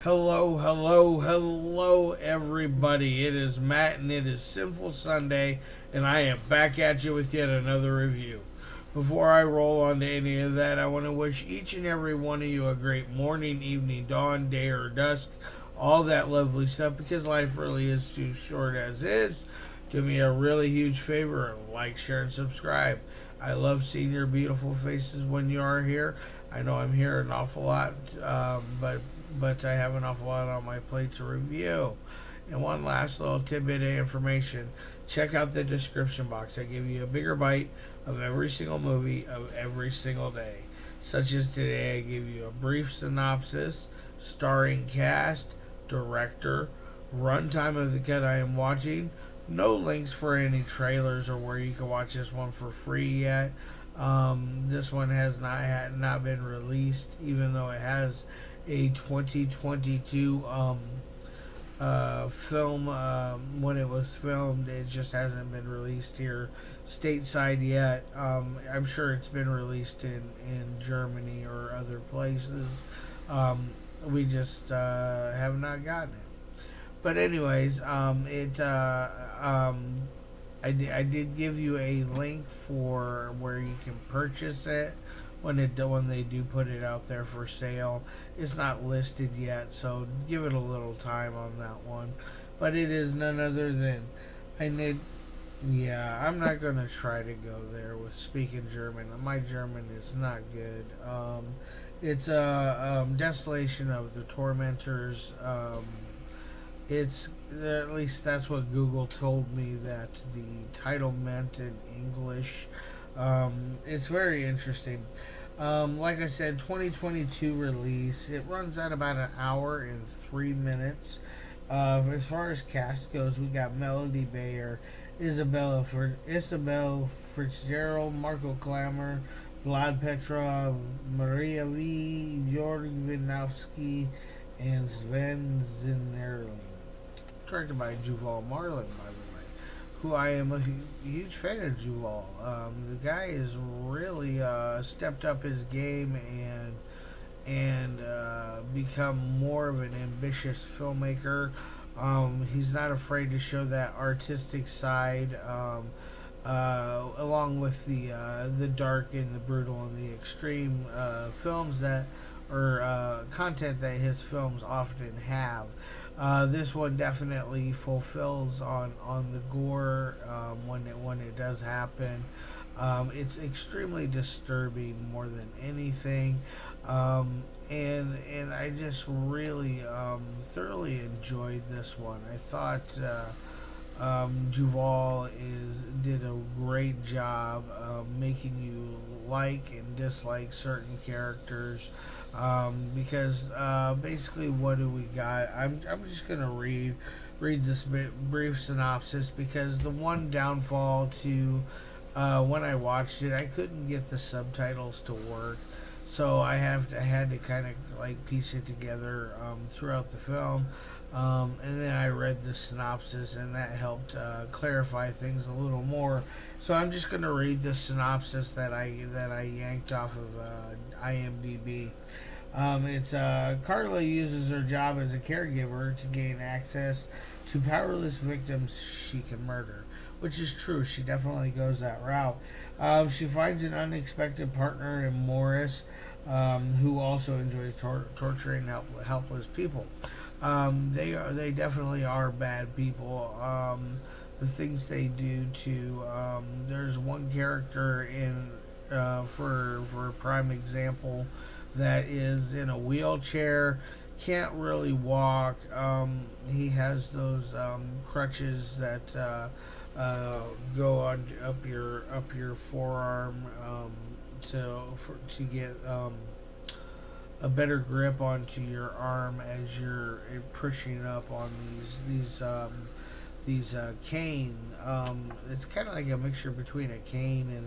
Hello, hello, hello, everybody. It is Matt and it is Sinful Sunday, and I am back at you with yet another review. Before I roll on to any of that, I want to wish each and every one of you a great morning, evening, dawn, day, or dusk, all that lovely stuff, because life really is too short as is. Do me a really huge favor and like, share, and subscribe. I love seeing your beautiful faces when you are here. I know I'm here an awful lot, but I have an awful lot on my plate to review. And one last little tidbit of information: check out the description box. I give you a bigger bite of every single movie of every single day. Such as today, I give you a brief synopsis, starring cast, director, runtime of the cut I am watching. No links for any trailers or where you can watch this one for free yet. This one has not been released, even though it has a 2022 film. When it was filmed, it just hasn't been released here stateside yet. I'm sure it's been released in Germany or other places. We just have not gotten it. But anyways, I did give you a link for where you can purchase it when they do put it out there for sale. It's not listed yet, so give it a little time on that one. But it is none other than I need. Yeah, I'm not gonna try to go there with speaking German. My German is not good. It's Desolation of the Tormentors. It's at least that's what Google told me that the title meant in English. It's very interesting. Like I said, 2022 release. It runs at about an hour and 3 minutes. As far as cast goes, we got Melody Bayer, Isabelle Fitzgerald, Marco Klammer, Vlad Petrov, Maria V, Jörg Wischnauski, and Sven Zinserling. Directed by Juval Marlon, by the way, who I am a huge fan of. Juval. The guy has really stepped up his game and become more of an ambitious filmmaker. He's not afraid to show that artistic side, along with the dark and the brutal and the extreme films that or content that his films often have. This one definitely fulfills on the gore when it does happen. It's extremely disturbing more than anything, and I just really thoroughly enjoyed this one. I thought Juval did a great job making you like and dislike certain characters. Because basically, what do we got? I'm just gonna read this brief synopsis, because the one downfall to when I watched it, I couldn't get the subtitles to work, so I had to kind of like piece it together throughout the film. And then I read the synopsis, and that helped clarify things a little more. So I'm just going to read the synopsis that I yanked off of IMDb. It's Karla uses her job as a caregiver to gain access to powerless victims she can murder, which is true. She definitely goes that route. She finds an unexpected partner in Morris, who also enjoys torturing helpless people. They definitely are bad people. The things they do to there's one character in for a prime example that is in a wheelchair, can't really walk. He has those crutches that go on up your forearm to get a better grip onto your arm as you're pushing up on these cane. It's kind of like a mixture between a cane and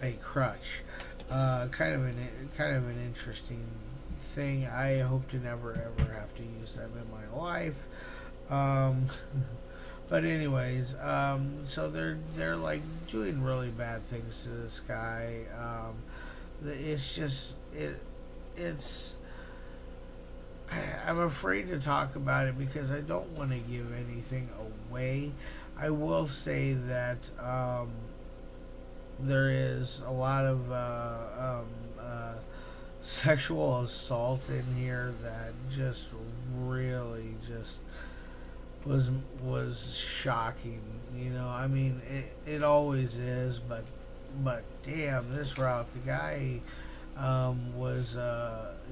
a crutch. Kind of an interesting thing. I hope to never ever have to use them in my life. Um, but anyways, so they're like doing really bad things to this guy. It's just it's I'm afraid to talk about it because I don't want to give anything away. I will say that there is a lot of sexual assault in here that just really just was shocking. You know, I mean, it always is, but damn, this route, the guy was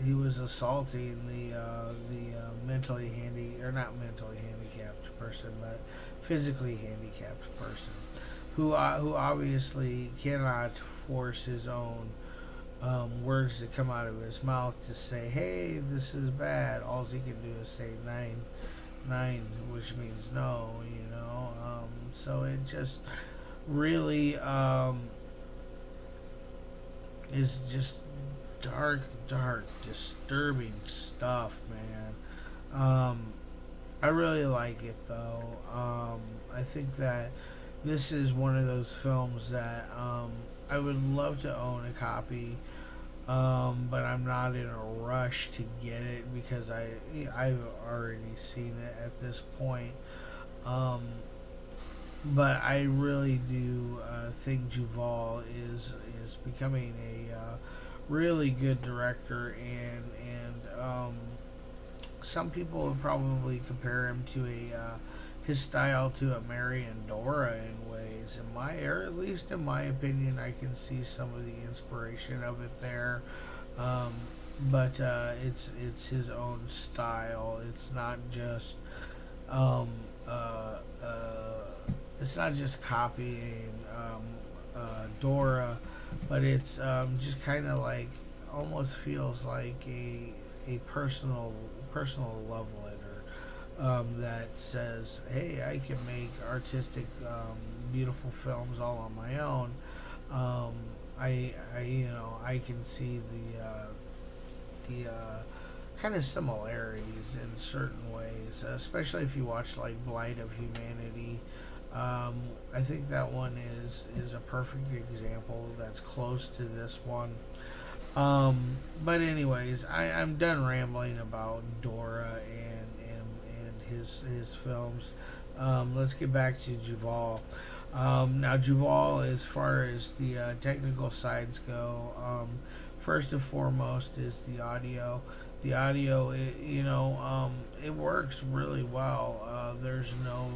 he was assaulting the mentally not mentally handicapped person, but physically handicapped person who obviously cannot force his own words to come out of his mouth to say, "Hey, this is bad." All he can do is say nine, which means no. You know, so it just really is just dark, disturbing stuff, man. I really like it though. I think that this is one of those films that I would love to own a copy, but I'm not in a rush to get it because I've already seen it at this point. But I really do think Juval is becoming a really good director, and some people would probably compare him to his style to a Marion Dora in ways. Or at least in my opinion, I can see some of the inspiration of it there. But it's his own style. Um, uh, uh, it's not just copying Dora, but it's just kind of like almost feels like a personal love letter that says, "Hey, I can make artistic, beautiful films all on my own." I can see the kind of similarities in certain ways, especially if you watch like Blight of Humanity. I think that one is a perfect example that's close to this one. But anyways, I'm done rambling about Dora and his films. Let's get back to Juval. Now Juval, as far as the technical sides go, first and foremost is the audio. The audio, it works really well. There's no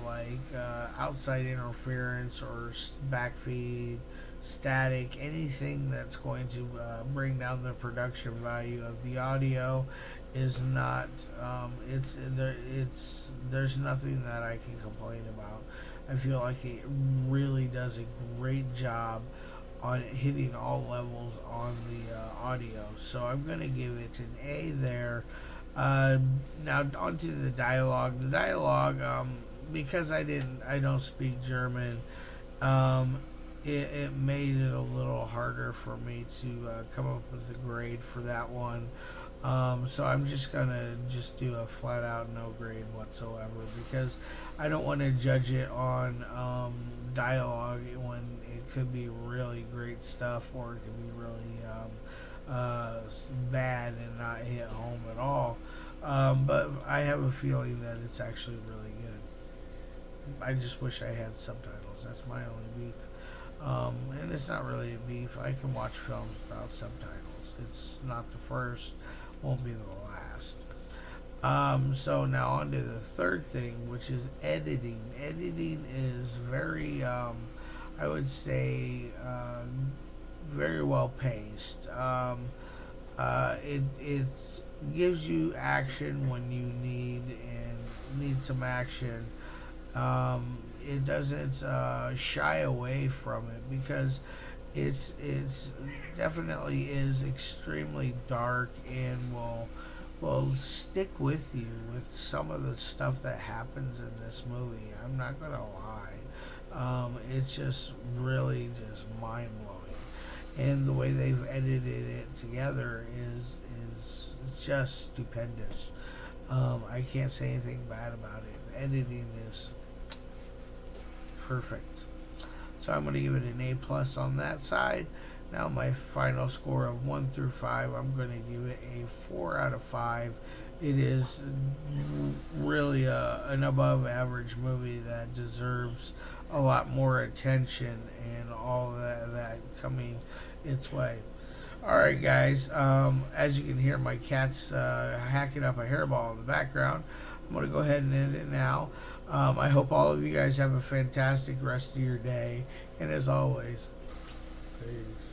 outside interference or backfeed, static, anything that's going to bring down the production value of the audio is not. There's nothing that I can complain about. I feel like it really does a great job on hitting all levels on the audio. So I'm going to give it an A there. Now onto the dialogue. The dialogue, because I don't speak German, it made it a little harder for me to come up with a grade for that one. So I'm just gonna do a flat out no grade whatsoever because I don't want to judge it on dialogue when it could be really great stuff or it could be really bad and not hit home at all. But I have a feeling that it's actually really good. I just wish I had subtitles. That's my only beef. And it's not really a beef. I can watch films without subtitles. It's not the first, won't be the last. So now on to the third thing, which is editing. Editing is very, I would say, very well paced. It gives you action when you need some action. It doesn't shy away from it because it's definitely is extremely dark and will stick with you with some of the stuff that happens in this movie. I'm not gonna lie. It's just really just mind blowing, and the way they've edited it together is just stupendous. I can't say anything bad about it. The editing is perfect. So I'm going to give it an A plus on that side. Now my final score of 1 through 5, I'm going to give it a 4 out of 5. It is really an above average movie that deserves a lot more attention and all that coming its way. All right, guys. As you can hear, my cat's hacking up a hairball in the background. I'm going to go ahead and end it now. I hope all of you guys have a fantastic rest of your day. And as always, peace.